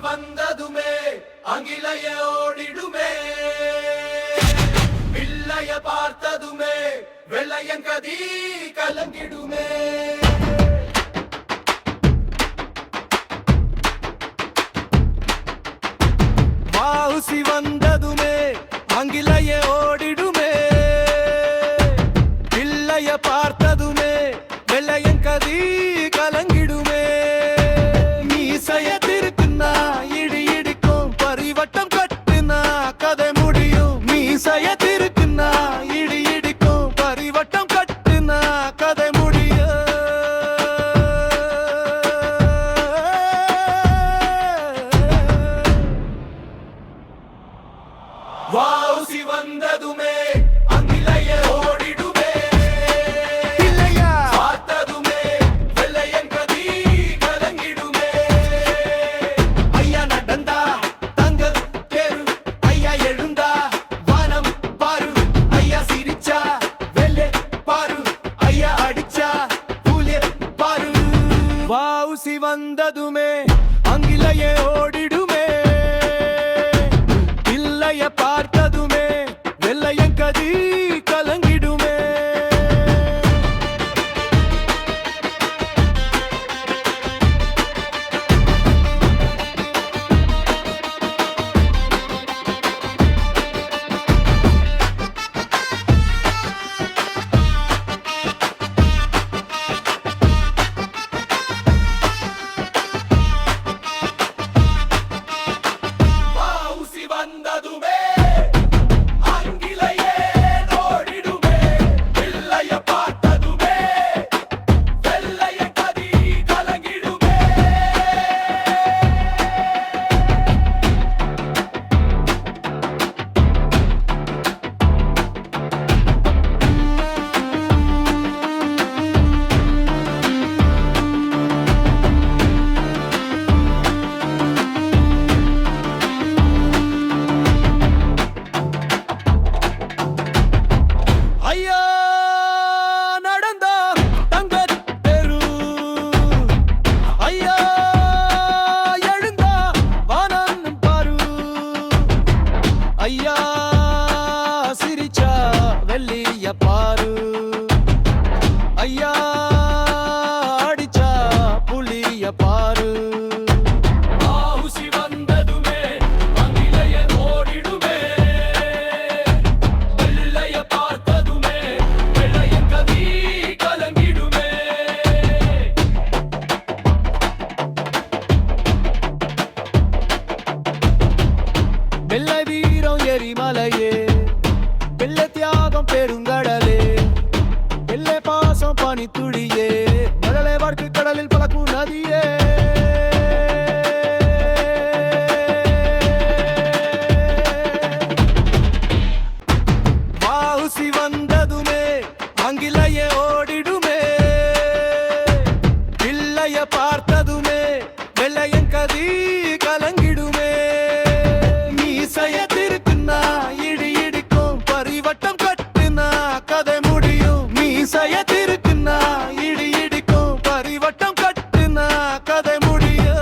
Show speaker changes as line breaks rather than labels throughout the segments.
வந்ததுமே அகிலைய ஓடிடுமே, பிள்ளைய பார்த்ததுமே வெள்ளையங்கதி கலங்கிடுமே. வாசி வந்ததுமே அங்கிலைய ஓடிடுமே, பிள்ளைய பார்த்ததுமே வெள்ளையங்கதி கலங்கிடுமே. மீசைய திருக்குன்னா இடி இடிக்கும், பரிவட்டம் கட்டுனா கதை முடியும். மீசைய திருக்குன்னா இடி இடிக்கும், பரிவட்டம் கட்டுனா கதை முடியும். வாசி வந்ததுமே அங்கிலைய ஓடிடுமே, பிள்ளையா பார்த்ததுமே வெள்ளையங்கதி கலங்கிடுமே. ஐயா நடந்தா தங்க தேரு, ஐயா எழுந்தா வானம் பாரு, ஐயா சிரிச்சா வெள்ளை பாரு, ஐயா அடிச்சா புலிய பாரு. வாசி வந்ததுமே அங்கிலைய ஓடிடுமே, பிள்ளைய பார்த்ததுமே வெள்ளையங்கதி கலங்கிடுமே. வாசி வந்ததுமே அங்கிலையே ஓடிடுமே, பிள்ளைய பார்த்ததுமே வெள்ளையங்கதி கலங்கிடுமே. ஐயா நடந்தா தங்க தெரு, ஐயா எழுந்தா வானம் பாரு, ஐயா சிரிச்சா வெள்ளிய பாரு, ஐயா அடிச்சா புலிய பாரு. வாசி வந்ததுமே அங்கிலைய ஓடிடுமே, வெள்ளைய பார்த்ததுமே வெள்ளையங்கதி கலங்கிடுமே. வெள்ளை வீரம் எரிமலையே, வெள்ளை தியாகம் பெருங்கடலே, வெள்ளை பாசம் பனித்துளியே, மழலை வர்க்கு கடலில் பழக்கும் நதியே. வாசி வந்ததுமே அங்கிலைய ஓடிடுமே, பிள்ளைய பார்த்ததுமே வெள்ளையங்கதி கலங்கிடுமே. மீசைய திருக்குன்னா இடி இடிக்கும், பரிவட்டம் கட்டுனா கதை முடியும். மீசைய திருக்குன்னா இடி இடிக்கும், பரிவட்டம் கட்டுனா கதை முடியும்.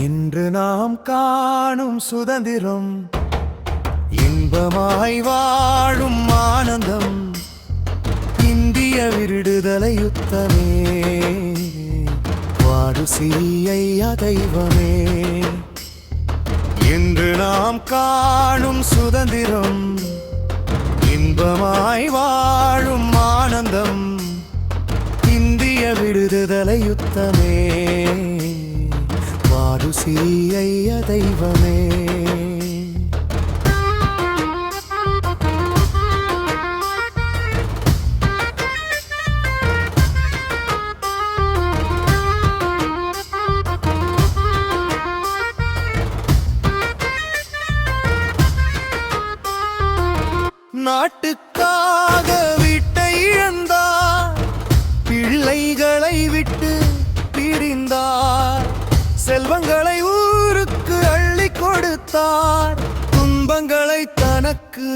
இன்று நாம் காணும் சுதந்திரம், இன்பமாய் வாழும் ஆனந்தம், இந்திய விடுதலை யுத்தமே, வாடு சீயா தெய்வமே. இன்று நாம் காணும் சுதந்திரம், இன்பமாய் வாழும் ஆனந்தம், இந்திய விடுதலை யுத்தமே, வாடு சீயா தெய்வமே. நாட்டுக்காக வீட்டை இழந்தார், பிள்ளைகளை விட்டு பிரிந்தார், செல்வங்களை ஊருக்கு அள்ளி கொடுத்தார், துன்பங்களை தனக்கு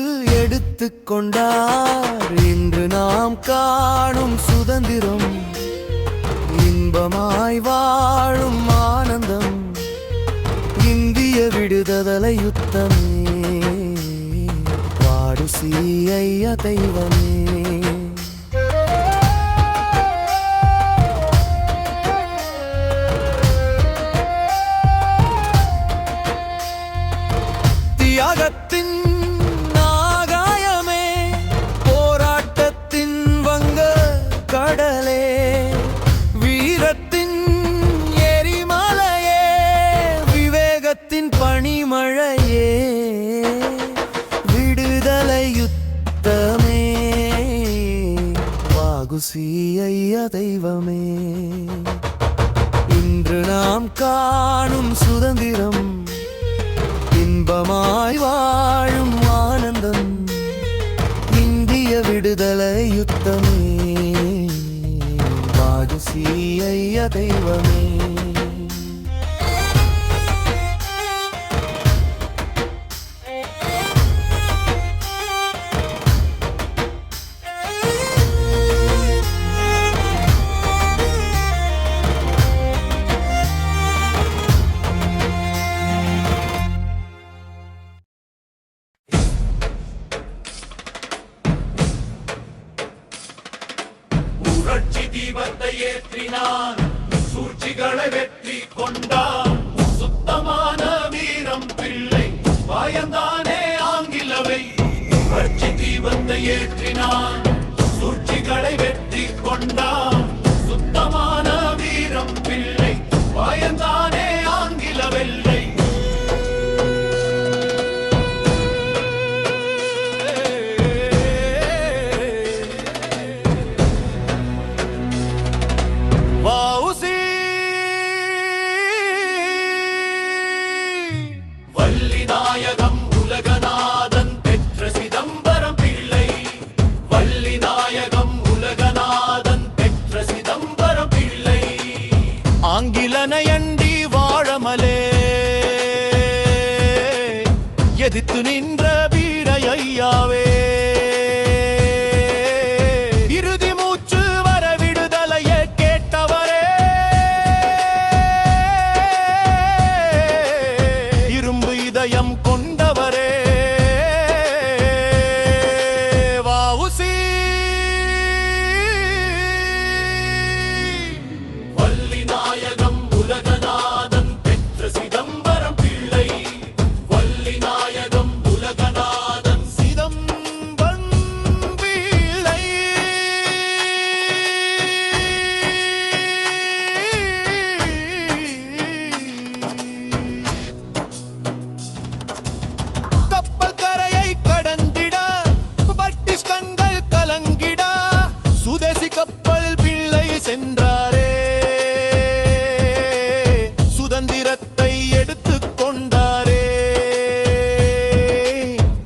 எடுத்துக் கொண்டார். இன்று நாம் காணும் சுதந்திரம், இன்பமாய் வாழும் ஆனந்தம், இந்திய விடுதலை யுத்தமே. வாடு சீஐயா தெய்வமே. தியாகத்தின் ஆகாயமே, போராட்டத்தின் வங்க கடலே, வீரத்தின் எரிமலையே, விவேகத்தின் பனிமழையே, விடுதலை யுத்தமே. வாகு சீஐயா தெய்வமே. இன்று நாம் காணும் சுதந்திரம், இன்பமாய் வாழும் ஆனந்தம், இந்திய விடுதலை யுத்தமே. வாகு சீஐயா தெய்வமே.
தீபத்தை ஏற்றினான், சூழ்ச்சிகளை வெற்றி கொண்டான், சுத்தமான வீரம் பிள்ளை பயந்தானே ஆங்கிலவை. புரட்சி தீபத்தை ஏற்றினான், சூழ்ச்சிகளை வெற்றி கொண்டான், சுத்தமான வீரம் பிள்ளை பயந்தானே ஆங்கில வெள்ளை. வள்ளிநாயகம் உலகநாதன் பெற்ற சிதம்பரம் பிள்ளை, வள்ளிநாயகம் உலகநாதன் பெற்ற சிதம்பரம் பிள்ளை. ஆங்கிலனையண்டி வாழமலே எதிர்த்து நின்ற வீர ஐயாவே, இறுதி மூச்சு வர விடுதலையை கேட்டவரே, இரும்பு இதயம் கொண்டவரே. வஉசி வள்ளிநாயகம் உலகநாதன் பெற்ற சிதம்பரம் பிள்ளை, வள்ளிநாயகம் உலகநாதன் சிதம்பரம் பிள்ளை. கப்பல் கரையை கடந்திட, பட்டிஸ் கண்கள் கலங்கிட, சுதேசி கப்பல் பிள்ளை சென்றாரே, சுதந்திரத்தை எடுத்துக் கொண்டாரே.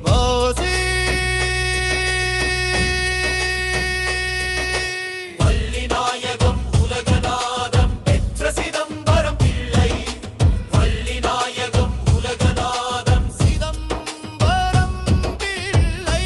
வஉசி வள்ளிநாயகம் உலகநாதன் பெற்ற சிதம்பரம் பிள்ளை, வள்ளிநாயகம் உலகநாதன் சிதம்பரம் பிள்ளை.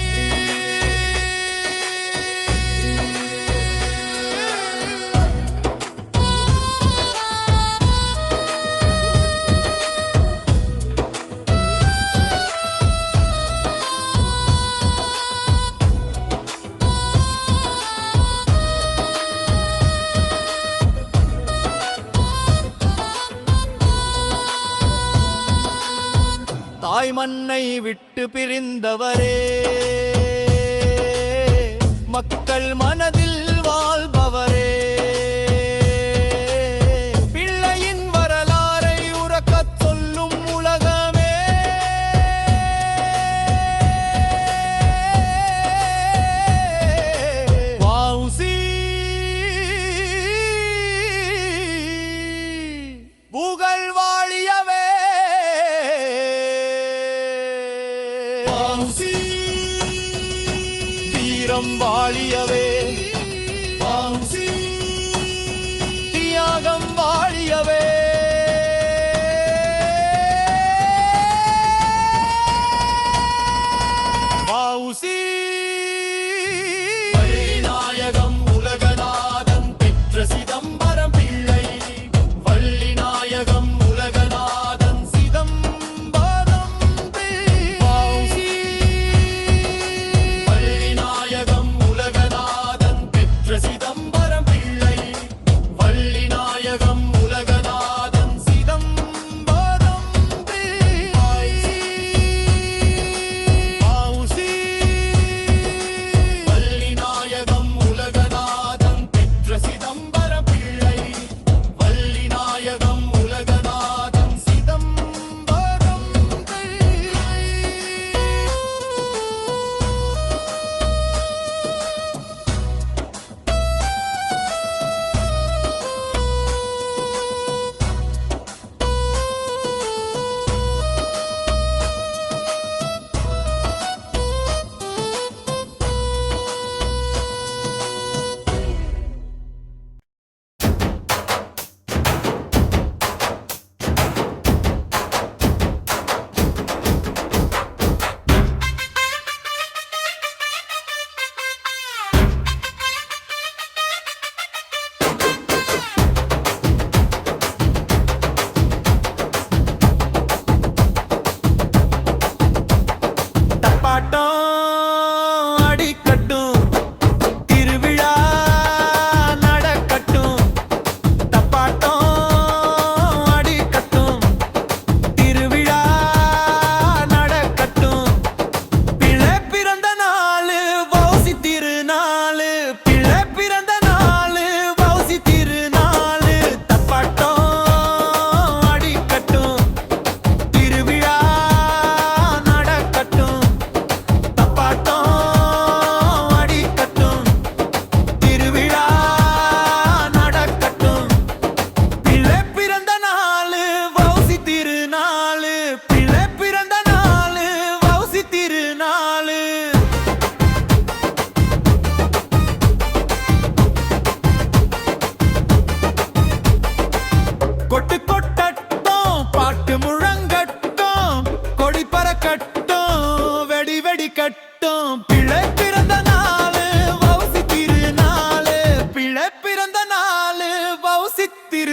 தாய் மண்ணை விட்டு பிரிந்தவரே, மக்கள் மனதில் வாழ்பவரே, பிள்ளையின் வரலாறை உறக்கச் சொல்லும் உலகமே. வஉசி புகழ் வாழியவே. வஉசி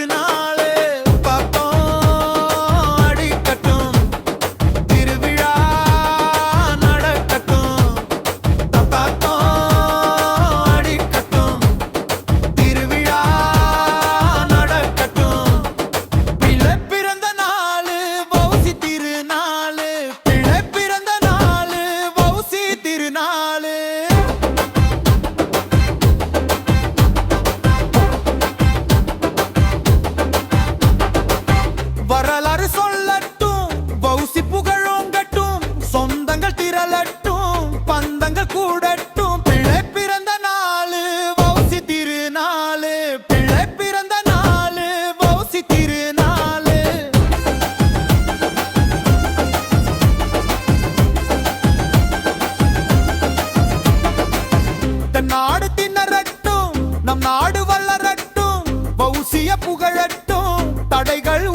திருநாளே பக்கம் அடிக்கட்டும் திருவிழா நடக்கட்டும் பக்கம் அடிக்கட்டும் திருவிழா நடக்கட்டும் பிள்ளை பிறந்த நாளு வௌசி திருநாளு பிள்ளை பிறந்த நாளு வௌசி திருநாளு வரலாறு சொல்லட்டும் வௌசி புகழோங்கட்டும் சொந்தங்கள் திரளட்டும் பந்தங்கள் கூடட்டும் பிள்ளை பிறந்த நாளு வௌசி திருநாளு பிள்ளை பிறந்த நாளு வௌசி திருநாளு நாடு திணறட்டும் நம் நாடு வளரட்டும் வௌசிய புகழட்டும் தடைகள்